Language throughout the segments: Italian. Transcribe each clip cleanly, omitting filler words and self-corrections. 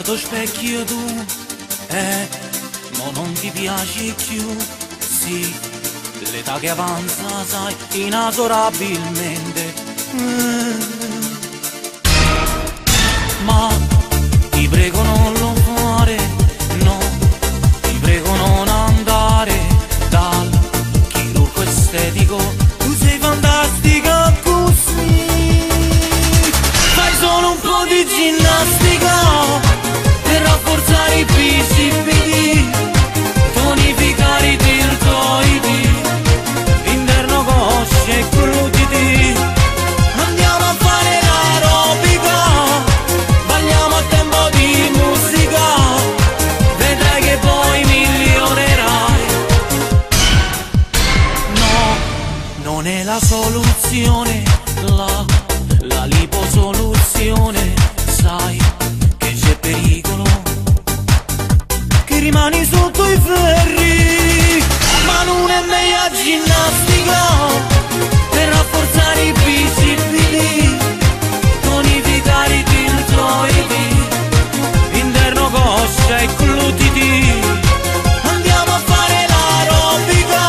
guardo specchio tu, ma non ti piaci più, sì, l'età che avanza sai inesorabilmente. Ma ti prego non lo fare, no, ti prego non andare dal chirurgo estetico, tu sei fantastica così. Fai solo un po' di ginnastica per rafforzare i bicipiti, tonificare i deltoidi, interno cosce e glutidi. Andiamo a fare l'aerobica, balliamo a tempo di musica, vedrai che poi migliorerai. No, non è la soluzione, la liposoluzione, sai che c'è pericolo, che rimani sotto i ferri, ma non è meglio ginnastica per rafforzare i bicipiti, tonificare i deltoidi, interno coscia e glutidi. Andiamo a fare l'aerobica,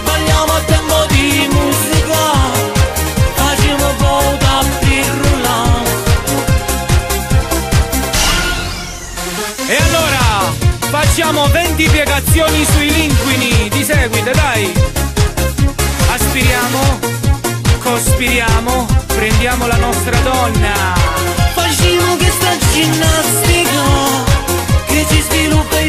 balliamo a tempo di musica, facciamo un po' tappi roulant. E allora facciamo 20 piegazioni sui linguini, ti seguite dai? Aspiriamo, cospiriamo, prendiamo la nostra donna, facciamo questa ginnastica che ci sviluppa i